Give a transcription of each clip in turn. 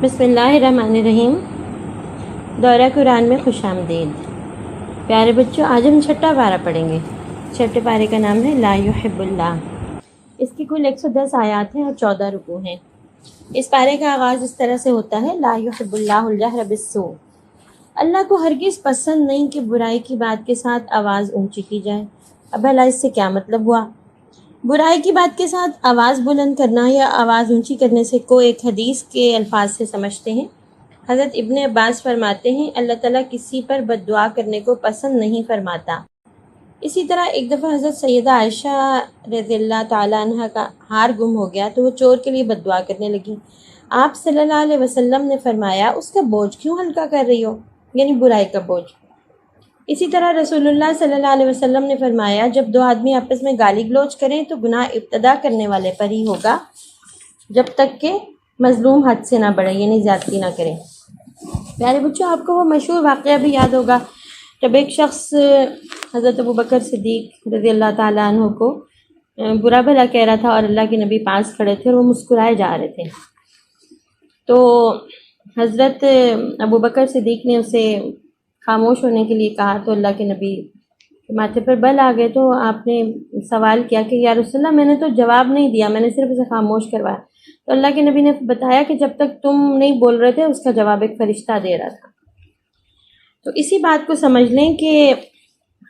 بسم اللہ الرحمن الرحیم۔ دورہ قرآن میں خوش آمدید۔ پیارے بچوں، آج ہم چھٹا پارہ پڑھیں گے۔ چھٹے پارے کا نام ہے لا یحب اللہ۔ اس کی کل 110 آیات ہیں اور 14 رکوع ہیں۔ اس پارے کا آغاز اس طرح سے ہوتا ہے، لا یحب اللہ الجہر بالسوء۔ اللہ کو ہرگز پسند نہیں کہ برائی کی بات کے ساتھ آواز اونچی کی جائے۔ اب بھلا اس سے کیا مطلب ہوا؟ برائی کی بات کے ساتھ آواز بلند کرنا یا آواز اونچی کرنے سے کو ایک حدیث کے الفاظ سے سمجھتے ہیں۔ حضرت ابن عباس فرماتے ہیں اللہ تعالیٰ کسی پر بد دعا کرنے کو پسند نہیں فرماتا۔ اسی طرح ایک دفعہ حضرت سیدہ عائشہ رضی اللہ تعالیٰ عنہ کا ہار گم ہو گیا تو وہ چور کے لیے بد دعا کرنے لگی۔ آپ صلی اللہ علیہ وسلم نے فرمایا اس کا بوجھ کیوں ہلکا کر رہی ہو، یعنی برائی کا بوجھ۔ اسی طرح رسول اللہ صلی اللہ علیہ وسلم نے فرمایا جب دو آدمی آپس میں گالی گلوچ کریں تو گناہ ابتدا کرنے والے پر ہی ہوگا جب تک کہ مظلوم حد سے نہ بڑھے، یعنی زیادتی نہ کریں۔ پیارے بچوں، آپ کو وہ مشہور واقعہ بھی یاد ہوگا جب ایک شخص حضرت ابوبکر صدیق رضی اللہ تعالیٰ عنہ کو برا بھلا کہہ رہا تھا اور اللہ کے نبی پاس کھڑے تھے اور وہ مسکرائے جا رہے تھے۔ تو حضرت ابوبکر صدیق نے اسے خاموش ہونے کے لیے کہا تو اللہ کے نبی کے ماتھے پر بل آ گئے۔ تو آپ نے سوال کیا کہ یا رسول اللہ میں نے تو جواب نہیں دیا، میں نے صرف اسے خاموش کروایا۔ تو اللہ کے نبی نے بتایا کہ جب تک تم نہیں بول رہے تھے اس کا جواب ایک فرشتہ دے رہا تھا۔ تو اسی بات کو سمجھ لیں کہ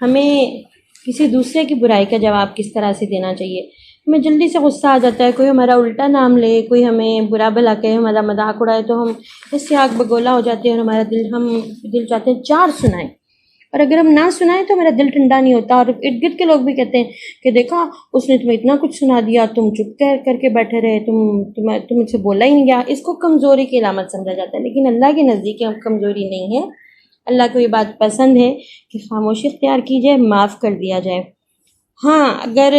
ہمیں کسی دوسرے کی برائی کا جواب کس طرح سے دینا چاہیے۔ ہمیں جلدی سے غصہ آ جاتا ہے، کوئی ہمارا الٹا نام لے، کوئی ہمیں برا بھلا کہے، ہمارا مذاق اڑائے تو ہم اس سے آگ بگولا ہو جاتے ہیں اور ہمارا دل چاہتے ہیں چار سنائیں، اور اگر ہم نہ سنائیں تو ہمارا دل ٹھنڈا نہیں ہوتا، اور ارد گرد کے لوگ بھی کہتے ہیں کہ دیکھا اس نے تمہیں اتنا کچھ سنا دیا، تم چپ کر کے بیٹھے رہے، تم سے بولا ہی نہیں گیا۔ اس کو کمزوری کی علامت سمجھا جاتا ہے، لیکن اللہ کے نزدیک یہ کمزوری نہیں ہے۔ اللہ کو یہ بات پسند ہے کہ خاموشی اختیار کی جائے، معاف کر دیا جائے۔ ہاں، اگر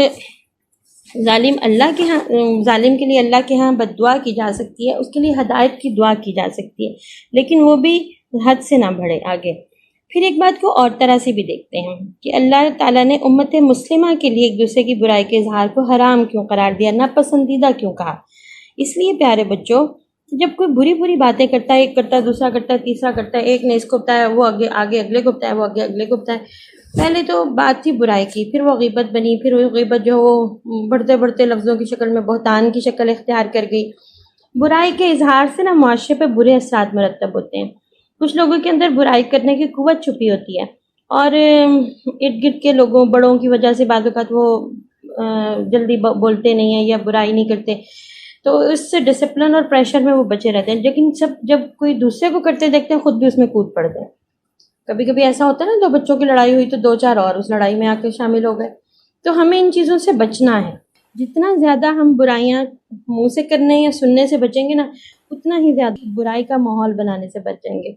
ظالم کے لیے اللہ کے ہاں بد دعا کی جا سکتی ہے، اس کے لیے ہدایت کی دعا کی جا سکتی ہے، لیکن وہ بھی حد سے نہ بڑھے آگے۔ پھر ایک بات کو اور طرح سے بھی دیکھتے ہیں کہ اللہ تعالیٰ نے امت مسلمہ کے لیے ایک دوسرے کی برائی کے اظہار کو حرام کیوں قرار دیا، ناپسندیدہ کیوں کہا۔ اس لیے پیارے بچوں، جب کوئی بری باتیں کرتا ہے، ایک کرتا ہے، دوسرا کرتا ہے، تیسرا کرتا ہے، ایک نے اس کو بتایا وہ آگے اگلے کو بتایا، وہ آگے اگلے کو بتایا۔ پہلے تو بات تھی برائی کی، پھر وہ غیبت بنی، پھر وہ غیبت جو وہ بڑھتے لفظوں کی شکل میں بہتان کی شکل اختیار کر گئی۔ برائی کے اظہار سے معاشرے پہ برے اثرات مرتب ہوتے ہیں۔ کچھ لوگوں کے اندر برائی کرنے کی قوت چھپی ہوتی ہے اور ارد گرد کے لوگوں بڑوں کی وجہ سے بعض اوقات وہ جلدی بولتے نہیں ہیں یا برائی نہیں کرتے، تو اس سے ڈسپلن اور پریشر میں وہ بچے رہتے ہیں، لیکن جب کوئی دوسرے کو کرتے دیکھتے ہیں خود بھی اس میں کود پڑتے ہیں۔ کبھی کبھی ایسا ہوتا ہے نا، دو بچوں کی لڑائی ہوئی تو دو چار اور اس لڑائی میں آ کے شامل ہو گئے۔ تو ہمیں ان چیزوں سے بچنا ہے۔ جتنا زیادہ ہم برائیاں منہ سے کرنے یا سننے سے بچیں گے نا، اتنا ہی زیادہ برائی کا ماحول بنانے سے بچ جائیں گے۔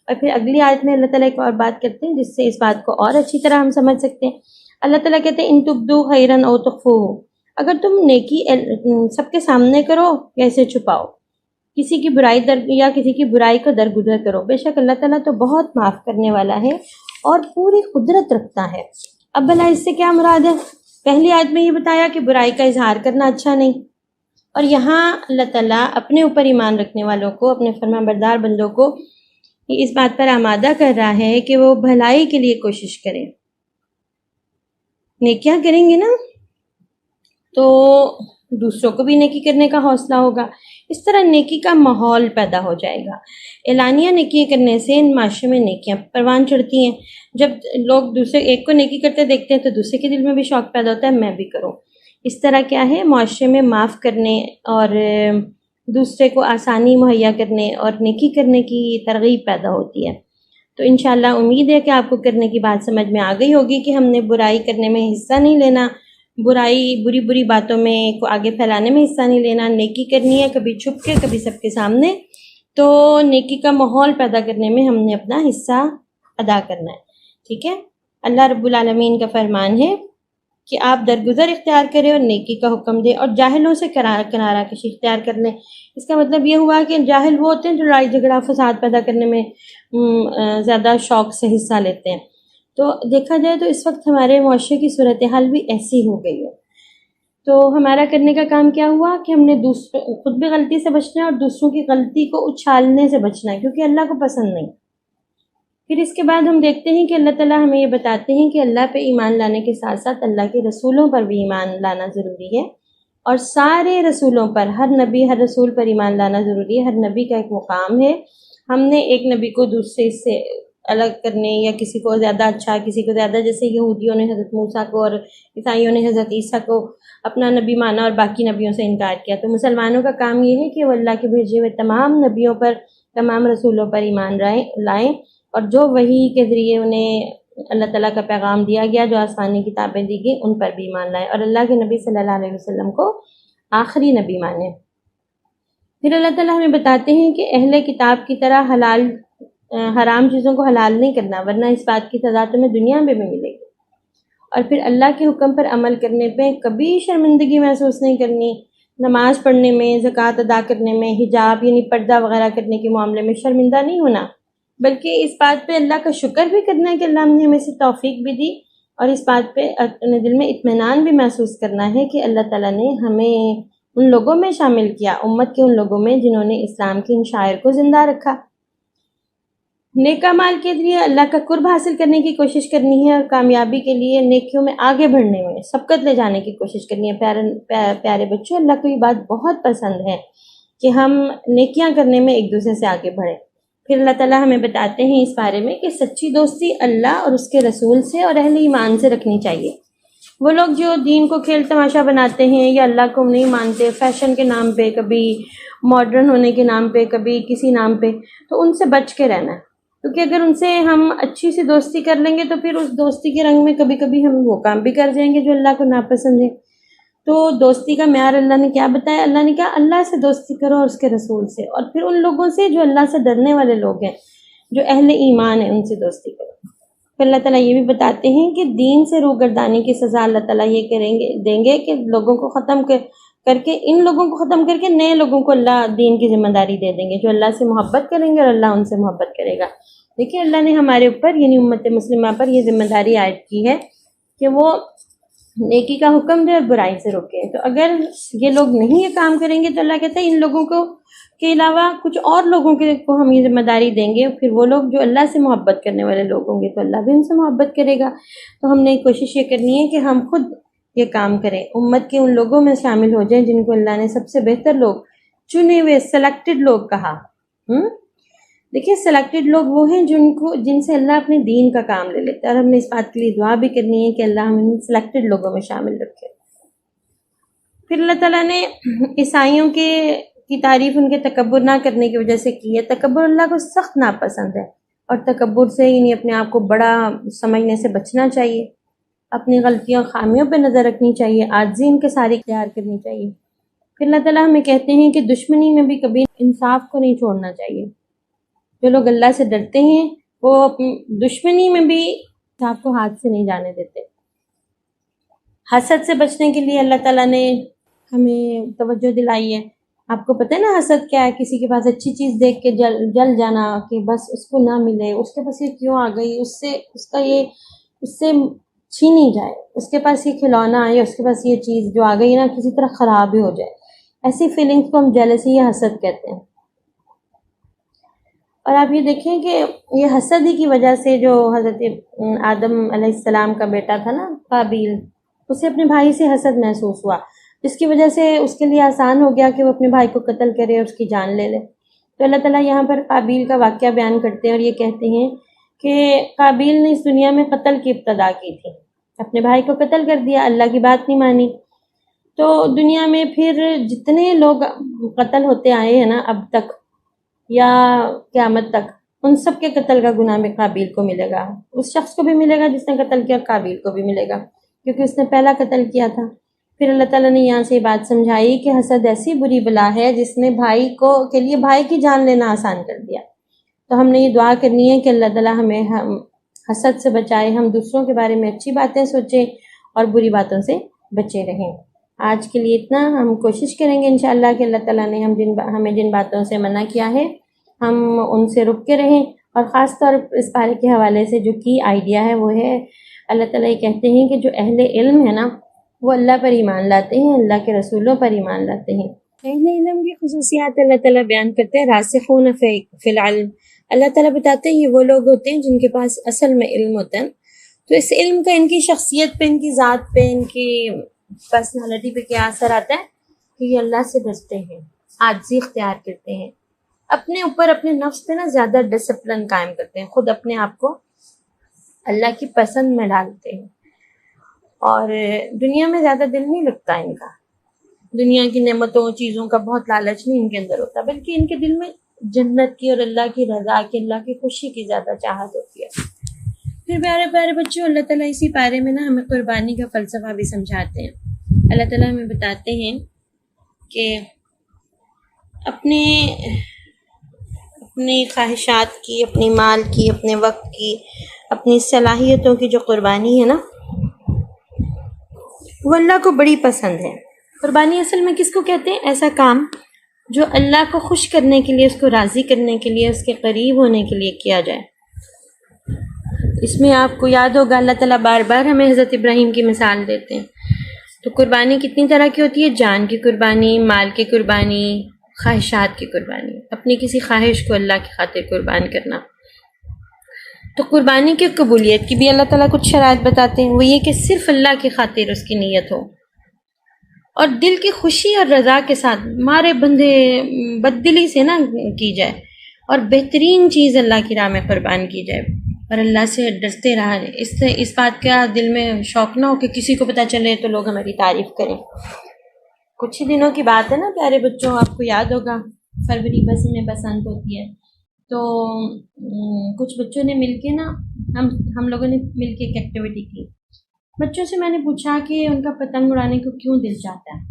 اور پھر اگلی آیت میں اللہ تعالیٰ ایک اور بات کرتے ہیں جس سے اس بات کو اور اچھی طرح ہم سمجھ سکتے ہیں۔ اللہ تعالیٰ کہتے ہیں ان تبدو خیرا او تخفوہ، اگر تم نیکی سب کے سامنے کرو یا اسے چھپاؤ، کسی کی برائی یا کسی کی برائی کو درگزر کرو، بے شک اللہ تعالیٰ تو بہت معاف کرنے والا ہے اور پوری قدرت رکھتا ہے۔ اب بھلا اس سے کیا مراد ہے؟ پہلی آیت میں یہ بتایا کہ برائی کا اظہار کرنا اچھا نہیں، اور یہاں اللہ تعالیٰ اپنے اوپر ایمان رکھنے والوں کو، اپنے فرمان بردار بندوں کو اس بات پر آمادہ کر رہا ہے کہ وہ بھلائی کے لیے کوشش کریں۔ نیکیاں کریں گے نا تو دوسروں کو بھی نیکی کرنے کا حوصلہ ہوگا، اس طرح نیکی کا ماحول پیدا ہو جائے گا۔ اعلانیہ نیکی کرنے سے ان معاشرے میں نیکیاں پروان چڑھتی ہیں۔ جب لوگ دوسرے ایک کو نیکی کرتے دیکھتے ہیں تو دوسرے کے دل میں بھی شوق پیدا ہوتا ہے میں بھی کروں۔ اس طرح کیا ہے، معاشرے میں معاف کرنے اور دوسرے کو آسانی مہیا کرنے اور نیکی کرنے کی ترغیب پیدا ہوتی ہے۔ تو انشاءاللہ امید ہے کہ آپ کو کرنے کی بات سمجھ میں آ گئی ہوگی کہ ہم نے برائی کرنے میں حصہ نہیں لینا، بری باتوں میں کو آگے پھیلانے میں حصہ نہیں لینا، نیکی کرنی ہے، کبھی چھپ کے کبھی سب کے سامنے۔ تو نیکی کا ماحول پیدا کرنے میں ہم نے اپنا حصہ ادا کرنا ہے، ٹھیک ہے۔ اللہ رب العالمین کا فرمان ہے کہ آپ درگزر اختیار کریں اور نیکی کا حکم دیں اور جاہلوں سے کنارہ کشی اختیار کر لیں۔ اس کا مطلب یہ ہوا کہ جاہل وہ ہوتے ہیں جو لڑائی جھگڑا فساد پیدا کرنے میں زیادہ شوق سے حصہ لیتے ہیں۔ تو دیکھا جائے تو اس وقت ہمارے معاشرے کی صورتحال بھی ایسی ہو گئی ہے۔ تو ہمارا کرنے کا کام کیا ہوا کہ ہم نے خود بھی غلطی سے بچنا ہے اور دوسروں کی غلطی کو اچھالنے سے بچنا ہے، کیونکہ اللہ کو پسند نہیں۔ پھر اس کے بعد ہم دیکھتے ہیں کہ اللہ تعالیٰ ہمیں یہ بتاتے ہیں کہ اللہ پہ ایمان لانے کے ساتھ ساتھ اللہ کے رسولوں پر بھی ایمان لانا ضروری ہے، اور سارے رسولوں پر، ہر نبی ہر رسول پر ایمان لانا ضروری ہے۔ ہر نبی کا ایک مقام ہے، ہم نے ایک نبی کو دوسرے سے الگ کرنے یا کسی کو زیادہ اچھا کسی کو زیادہ، جیسے یہودیوں نے حضرت موسیٰ کو اور عیسائیوں نے حضرت عیسیٰ کو اپنا نبی مانا اور باقی نبیوں سے انکار کیا، تو مسلمانوں کا کام یہ ہے کہ وہ اللہ کے بھیجے ہوئے تمام نبیوں پر، تمام رسولوں پر ایمان لائیں، اور جو وحی کے ذریعے انہیں اللہ تعالیٰ کا پیغام دیا گیا، جو آسمانی کتابیں دی گئی، ان پر بھی ایمان لائیں، اور اللہ کے نبی صلی اللہ علیہ وسلم کو آخری نبی مانیں۔ پھر اللہ تعالیٰ ہمیں بتاتے ہیں کہ اہل کتاب کی طرح حرام چیزوں کو حلال نہیں کرنا، ورنہ اس بات کی سزا تمہیں دنیا میں بھی ملے گی، اور پھر اللہ کے حکم پر عمل کرنے پہ کبھی شرمندگی محسوس نہیں کرنی، نماز پڑھنے میں، زکوٰۃ ادا کرنے میں، حجاب یعنی پردہ وغیرہ کرنے کے معاملے میں شرمندہ نہیں ہونا، بلکہ اس بات پہ اللہ کا شکر بھی کرنا ہے کہ اللہ نے ہمیں سے توفیق بھی دی، اور اس بات پہ اپنے دل میں اطمینان بھی محسوس کرنا ہے کہ اللہ تعالیٰ نے ہمیں ان لوگوں میں شامل کیا، امت کے ان لوگوں میں جنہوں نے اسلام کے ان شاعر کو زندہ رکھا۔ نیک اعمال کے لیے اللہ کا قرب حاصل کرنے کی کوشش کرنی ہے، اور کامیابی کے لیے نیکیوں میں آگے بڑھنے میں سبقت لے جانے کی کوشش کرنی ہے۔ پیارے بچوں، اللہ کو یہ بات بہت پسند ہے کہ ہم نیکیاں کرنے میں ایک دوسرے سے آگے بڑھیں۔ پھر اللہ تعالیٰ ہمیں بتاتے ہیں اس بارے میں کہ سچی دوستی اللہ اور اس کے رسول سے اور اہل ایمان سے رکھنی چاہیے۔ وہ لوگ جو دین کو کھیل تماشا بناتے ہیں یا اللہ کو نہیں مانتے، فیشن کے نام پہ، کبھی ماڈرن ہونے کے نام پہ، کبھی کسی نام پہ، تو ان سے بچ کے رہنا ہے، کیونکہ اگر ان سے ہم اچھی سی دوستی کر لیں گے تو پھر اس دوستی کے رنگ میں کبھی کبھی ہم وہ کام بھی کر جائیں گے جو اللہ کو ناپسند ہے۔ تو دوستی کا معیار اللہ نے کیا بتایا؟ اللہ نے کہا اللہ سے دوستی کرو اور اس کے رسول سے، اور پھر ان لوگوں سے جو اللہ سے ڈرنے والے لوگ ہیں، جو اہل ایمان ہیں، ان سے دوستی کرو۔ پھر اللہ تعالیٰ یہ بھی بتاتے ہیں کہ دین سے روگردانی کی سزا اللہ تعالیٰ یہ دیں گے کہ لوگوں کو ختم کر کے ان لوگوں کو ختم کر کے نئے لوگوں کو اللہ دین کی ذمہ داری دے دیں گے، جو اللہ سے محبت کریں گے اور اللہ ان سے محبت کرے گا۔ دیکھیے اللہ نے ہمارے اوپر یعنی امت مسلمہ پر یہ ذمہ داری عائد کی ہے کہ وہ نیکی کا حکم دے اور برائی سے روکے۔ تو اگر یہ لوگ نہیں یہ کام کریں گے تو اللہ کہتا ہے ان لوگوں کو کے علاوہ کچھ اور لوگوں کو ہم یہ ذمہ داری دیں گے، پھر وہ لوگ جو اللہ سے محبت کرنے والے لوگ ہوں گے تو اللہ بھی ان سے محبت کرے گا۔ تو ہم نے کوشش یہ کرنی ہے کہ ہم خود یہ کام کریں، امت کے ان لوگوں میں شامل ہو جائیں جن کو اللہ نے سب سے بہتر لوگ، چنے ہوئے سلیکٹڈ لوگ کہا۔ دیکھیے سلیکٹڈ لوگ وہ ہیں جن سے اللہ اپنے دین کا کام لے لیتا ہے، اور ہم نے اس بات کے لیے دعا بھی کرنی ہے کہ اللہ ہمیں سلیکٹڈ لوگوں میں شامل رکھے۔ پھر اللہ تعالیٰ نے عیسائیوں کی تعریف ان کے تکبر نہ کرنے کی وجہ سے کی ہے۔ تکبر اللہ کو سخت ناپسند ہے، اور تکبر سے یعنی اپنے آپ کو بڑا سمجھنے سے بچنا چاہیے، اپنی غلطیوں خامیوں پہ نظر رکھنی چاہیے، عاجزی ان کے ساری اختیار کرنی چاہیے۔ پھر اللہ تعالیٰ ہمیں کہتے ہیں کہ دشمنی میں بھی کبھی انصاف کو نہیں چھوڑنا چاہیے۔ جو لوگ اللہ سے ڈرتے ہیں وہ اپنی دشمنی میں بھی انصاف کو ہاتھ سے نہیں جانے دیتے۔ حسد سے بچنے کے لیے اللہ تعالیٰ نے ہمیں توجہ دلائی ہے۔ آپ کو پتہ ہے نا حسد کیا ہے؟ کسی کے پاس اچھی چیز دیکھ کے جل جانا کہ بس اس کو نہ ملے، اس کے پاس یہ کیوں آ گئی، اس سے چھینی جائے، اس کے پاس یہ کھلونا آئے، اس کے پاس یہ چیز جو آ گئی نا کسی طرح خراب ہی ہو جائے۔ ایسی فیلنگس کو ہم جیلسی یا حسد کہتے ہیں۔ اور آپ یہ دیکھیں کہ یہ حسد ہی کی وجہ سے جو حضرت آدم علیہ السلام کا بیٹا تھا نا قابیل، اسے اپنے بھائی سے حسد محسوس ہوا، جس کی وجہ سے اس کے لیے آسان ہو گیا کہ وہ اپنے بھائی کو قتل کرے اور اس کی جان لے لے۔ تو اللہ تعالیٰ یہاں پر قابیل کا واقعہ بیان کرتے ہیں اور یہ کہتے ہیں کہ قابیل نے اس دنیا میں قتل کی ابتدا کی تھی، اپنے بھائی کو قتل کر دیا، اللہ کی بات نہیں مانی۔ تو دنیا میں پھر جتنے لوگ قتل ہوتے آئے ہیں نا اب تک یا قیامت تک، ان سب کے قتل کا گناہ میں قابیل کو ملے گا، اس شخص کو بھی ملے گا جس نے قتل کیا، قابیل کو بھی ملے گا، کیونکہ اس نے پہلا قتل کیا تھا۔ پھر اللہ تعالیٰ نے یہاں سے یہ بات سمجھائی کہ حسد ایسی بری بلا ہے جس نے بھائی کے لیے بھائی کی جان لینا آسان کر دیا۔ تو ہم نے یہ دعا کرنی ہے کہ اللہ تعالیٰ ہمیں حسد سے بچائے، ہم دوسروں کے بارے میں اچھی باتیں سوچیں اور بری باتوں سے بچے رہیں۔ آج کے لیے اتنا، ہم کوشش کریں گے انشاءاللہ کہ اللہ تعالیٰ نے ہمیں جن باتوں سے منع کیا ہے ہم ان سے رک کے رہیں، اور خاص طور پر اس پارے کے حوالے سے جو کی آئیڈیا ہے وہ ہے، اللہ تعالیٰ یہ کہتے ہیں کہ جو اہل علم ہے نا وہ اللہ پر ایمان لاتے ہیں، اللہ کے رسولوں پر ایمان لاتے ہیں۔ اہل علم کی خصوصیات اللہ تعالیٰ بیان کرتے ہیں۔ راسخون فی العلم، اللہ تعالیٰ بتاتے ہیں یہ وہ لوگ ہوتے ہیں جن کے پاس اصل میں علم ہوتا ہے، تو اس علم کا ان کی شخصیت پہ، ان کی ذات پہ، ان کی پرسنالٹی پہ کیا اثر آتا ہے کہ یہ اللہ سے ڈرتے ہیں، عاجزی اختیار کرتے ہیں، اپنے اوپر، اپنے نفس پہ نا زیادہ ڈسپلن قائم کرتے ہیں، خود اپنے آپ کو اللہ کی پسند میں ڈالتے ہیں، اور دنیا میں زیادہ دل نہیں لگتا ان کا، دنیا کی نعمتوں چیزوں کا بہت لالچ نہیں ان کے اندر ہوتا، بلکہ ان کے دل میں جنت کی اور اللہ کی رضا کی، اللہ کی خوشی کی زیادہ چاہت ہوتی ہے۔ پھر پیارے پیارے بچوں، اللہ تعالیٰ اسی پارے میں نا ہمیں قربانی کا فلسفہ بھی سمجھاتے ہیں۔ اللہ تعالیٰ ہمیں بتاتے ہیں کہ اپنے خواہشات کی، اپنی مال کی، اپنے وقت کی، اپنی صلاحیتوں کی جو قربانی ہے نا، وہ اللہ کو بڑی پسند ہے۔ قربانی اصل میں کس کو کہتے ہیں؟ ایسا کام جو اللہ کو خوش کرنے کے لیے، اس کو راضی کرنے کے لیے، اس کے قریب ہونے کے لیے کیا جائے۔ اس میں آپ کو یاد ہوگا اللہ تعالیٰ بار بار ہمیں حضرت ابراہیم کی مثال دیتے ہیں۔ تو قربانی کتنی طرح کی ہوتی ہے؟ جان کی قربانی، مال کی قربانی، خواہشات کی قربانی، اپنی کسی خواہش کو اللہ کی خاطر قربان کرنا۔ تو قربانی کی قبولیت کی بھی اللہ تعالیٰ کچھ شرائط بتاتے ہیں، وہ یہ کہ صرف اللہ کی خاطر اس کی نیت ہو، اور دل کی خوشی اور رضا کے ساتھ، مارے بندے بددلی سے نہ کی جائے، اور بہترین چیز اللہ کی راہ میں قربان کی جائے، اور اللہ سے ڈرتے رہے، اس بات کا دل میں شوق نہ ہو کہ کسی کو پتہ چلے تو لوگ ہماری تعریف کریں۔ کچھ ہی دنوں کی بات ہے نا پیارے بچوں، آپ کو یاد ہوگا فروری میں بسنت ہوتی ہے، تو کچھ بچوں نے مل کے نا، ہم لوگوں نے مل کے ایک ایکٹیویٹی کی۔ بچوں سے میں نے پوچھا کہ ان کا پتنگ اڑانے کو کیوں دل چاہتا ہے۔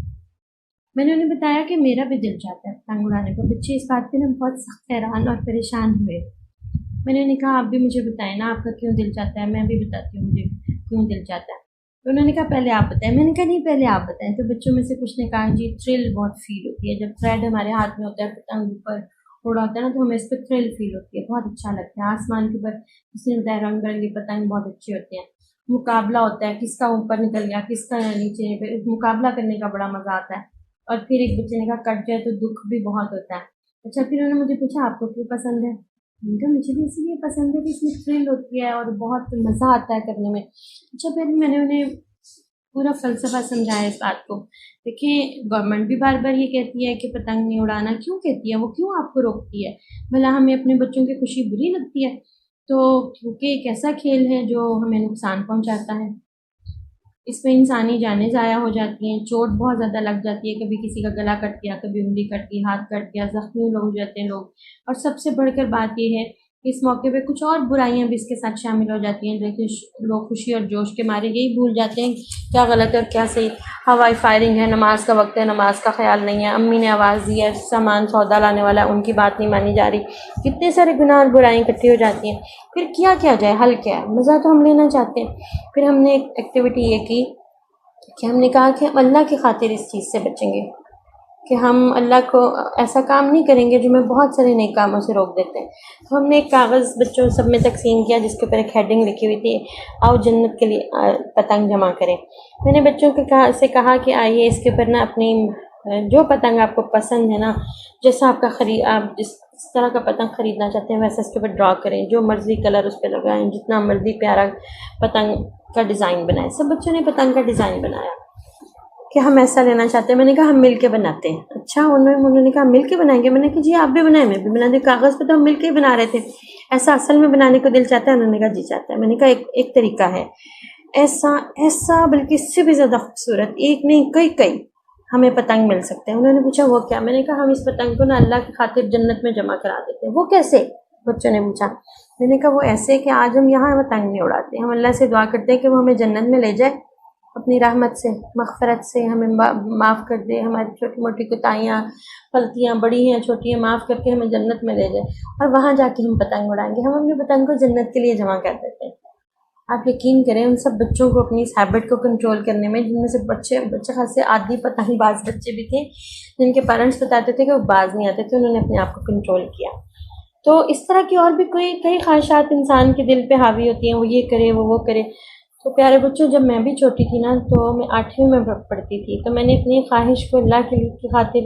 میں نے انہیں بتایا کہ میرا بھی دل چاہتا ہے پتنگ اڑانے کو۔ بچے اس بات پہ نا بہت سخت حیران اور پریشان ہوئے۔ میں نے انہیں کہا آپ بھی مجھے بتائیں نا آپ کا کیوں دل چاہتا ہے، میں بھی بتاتی ہوں مجھے کیوں دل چاہتا ہے۔ تو انہوں نے کہا پہلے آپ بتائیں۔ میں نے کہا نہیں پہلے آپ بتائیں۔ تو بچوں میں سے کچھ نے کہا جی تھرل بہت فیل ہوتی ہے، جب تھریڈ ہمارے ہاتھ میں ہوتا ہے، پتنگ اوپر اڑا ہوتا ہے نا، تو ہمیں اس پہ تھرل فیل ہوتی ہے، بہت اچھا لگتا ہے۔ آسمان کے اوپر کسی نے بتایا رنگ برنگی پتنگ بہت اچھے ہوتے ہیں، مقابلہ ہوتا ہے کس کا اوپر نکل گیا کس کا نیچے، مقابلہ کرنے کا بڑا مزہ آتا ہے۔ اور پھر ایک بچے نے کہا کٹ جائے تو دکھ بھی بہت ہوتا ہے۔ اچھا پھر انہوں نے مجھے پوچھا آپ کو کیوں پسند ہے؟ میں نے کہا مجھے بھی اسی لیے پسند ہے کہ اس میں تھرل ہوتی ہے اور بہت مزہ آتا ہے کرنے میں۔ اچھا پھر میں نے انہیں پورا فلسفہ سمجھایا اس بات کو۔ دیکھیں گورنمنٹ بھی بار بار یہ کہتی ہے کہ پتنگ نہیں اڑانا، کیوں کہتی ہے؟ وہ کیوں آپ کو روکتی ہے؟ بھلا ہمیں اپنے بچوں کی خوشی بری لگتی ہے؟ تو کیونکہ ایک ایسا کھیل ہے جو ہمیں نقصان پہنچاتا ہے، اس میں انسانی جانیں ضائع ہو جاتی ہیں، چوٹ بہت زیادہ لگ جاتی ہے، کبھی کسی کا گلا کٹ گیا، کبھی انگلی کٹ گئی، ہاتھ کٹ گیا، زخمی ہو جاتے ہیں لوگ۔ اور سب سے بڑھ کر بات یہ ہے کہ اس موقع پہ کچھ اور برائیاں بھی اس کے ساتھ شامل ہو جاتی ہیں، لیکن لوگ خوشی اور جوش کے مارے یہی بھول جاتے ہیں کیا غلط ہے اور کیا صحیح۔ ہوائی فائرنگ ہے، نماز کا وقت ہے، نماز کا خیال نہیں ہے، امی نے آواز دی ہے، سامان سودا لانے والا ہے، ان کی بات نہیں مانی جا رہی، کتنے سارے گناہ اور برائیاں اکٹھی ہو جاتی ہیں۔ پھر کیا جائے، حل کیا ہے؟ مزہ تو ہم لینا چاہتے ہیں۔ پھر ہم نے ایک ایکٹیویٹی یہ کی کہ ہم نے کہا کہ ہم اللہ کی خاطر اس چیز سے بچیں گے، کہ ہم اللہ کو ایسا کام نہیں کریں گے جو ہمیں بہت سارے نیک کاموں سے روک دیتے ہیں۔ تو ہم نے ایک کاغذ بچوں سب میں تقسیم کیا جس کے اوپر ایک ہیڈنگ لکھی ہوئی تھی آؤ جنت کے لیے پتنگ جمع کریں۔ میں نے بچوں سے کہا کہ آئیے اس کے اوپر نا اپنی جو پتنگ آپ کو پسند ہے نا، جیسا آپ آپ جس طرح کا پتنگ خریدنا چاہتے ہیں ویسا اس کے اوپر ڈرا کریں، جو مرضی کلر اس پہ لگائیں، جتنا مرضی پیارا پتنگ کا ڈیزائن بنائیں۔ سب بچوں نے پتنگ کا ڈیزائن بنایا کہ ہم ایسا لینا چاہتے ہیں۔ میں نے کہا ہم مل کے بناتے ہیں۔ اچھا انہوں نے کہا مل کے بنائیں گے؟ میں نے کہا جی آپ بھی بنائیں میں بھی بنا دیں، کاغذ پہ تو ہم مل کے ہی بنا رہے تھے، ایسا اصل میں بنانے کو دل چاہتا ہے؟ انہوں نے کہا جی چاہتا ہے۔ میں نے کہا ایک طریقہ ہے ایسا بلکہ اس سے بھی زیادہ خوبصورت، ایک نہیں کئی ہمیں پتنگ مل سکتے ہیں۔ انہوں نے پوچھا وہ کیا؟ میں نے کہا ہم اس پتنگ کو نا اللہ کی خاطر جنت میں جمع کرا دیتے ہیں۔ وہ کیسے؟ بچوں نے پوچھا۔ میں نے کہا وہ ایسے کہ آج ہم یہاں پتنگ نہیں اڑاتے، ہم اللہ سے دعا کرتے ہیں کہ وہ ہمیں جنت میں لے جائے، اپنی رحمت سے مغفرت سے ہمیں معاف کر دے، ہماری چھوٹی موٹی کوتاہیاں غلطیاں بڑی ہیں چھوٹی ہیں معاف کر کے ہمیں جنت میں لے جائے، اور وہاں جا کے ہم پتنگ اڑائیں گے۔ ہم اپنی پتنگ کو جنت کے لیے جمع کر دیتے ہیں۔ آپ یقین کریں ان سب بچوں کو اپنی اس ہیبٹ کو کنٹرول کرنے میں، جن میں سے بچے خاصے عادی پتنگ باز بچے بھی تھے جن کے پیرنٹس بتاتے تھے کہ وہ باز نہیں آتے تھے، انہوں نے اپنے آپ کو کنٹرول کیا۔ تو اس طرح کی اور بھی کئی خواہشات انسان کے دل پہ حاوی ہوتی ہیں، وہ یہ کرے وہ کرے۔ تو پیارے بچوں، جب میں بھی چھوٹی تھی نا تو میں 8ویں میں پڑھتی تھی، تو میں نے اپنی خواہش کو اللہ کی خاطر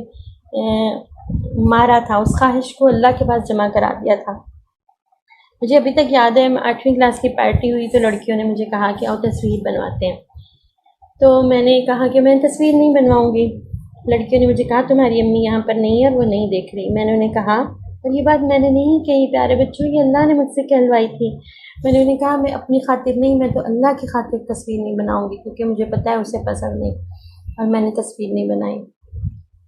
مارا تھا، اس خواہش کو اللہ کے پاس جمع کرا دیا تھا۔ مجھے ابھی تک یاد ہے، میں 8ویں کلاس کی پارٹی ہوئی تو لڑکیوں نے مجھے کہا کہ آؤ تصویر بنواتے ہیں، تو میں نے کہا کہ میں تصویر نہیں بنواؤں گی۔ لڑکیوں نے مجھے کہا تمہاری امی یہاں پر نہیں ہے اور وہ نہیں دیکھ رہی۔ میں نے انہیں کہا، اور یہ بات میں نے نہیں کہی پیارے بچوں، یہ اللہ نے مجھ سے کہلوائی تھی۔ میں نے انہیں کہا میں اپنی خاطر نہیں، میں تو اللہ کی خاطر تصویر نہیں بناؤں گی، کیونکہ مجھے پتہ ہے اسے پسند نہیں، اور میں نے تصویر نہیں بنائی۔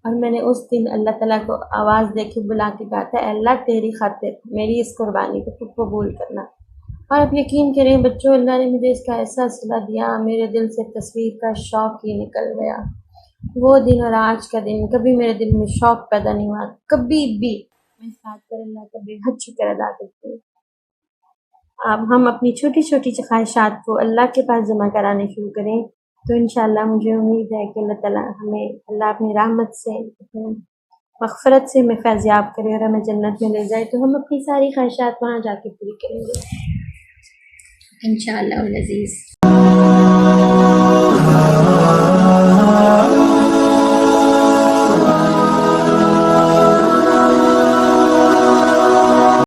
اور میں نے اس دن اللہ تعالیٰ کو آواز دے کے بلا کے کہا تھا، اے اللہ تیری خاطر میری اس قربانی کو تو قبول کرنا۔ اور اب یقین کریں بچوں، اللہ نے مجھے اس کا ایسا صلہ دیا، میرے دل سے تصویر کا شوق ہی نکل گیا۔ وہ دن اور آج کا دن کبھی میرے دل میں شوق پیدا نہیں ہوا، کبھی بھی۔ میں اس بات پر اللہ کا بے حد شکر ادا کرتی ہوں۔ اب ہم اپنی چھوٹی چھوٹی خواہشات کو اللہ کے پاس جمع کرانے شروع کریں تو انشاءاللہ مجھے امید ہے کہ اللہ تعالیٰ ہمیں، اللہ اپنی رحمت سے، اپنی مغفرت سے ہمیں فیضیاب کرے اور ہمیں جنت میں لے جائے، تو ہم اپنی ساری خواہشات وہاں جا کے پوری کریں گے انشاءاللہ العزیز۔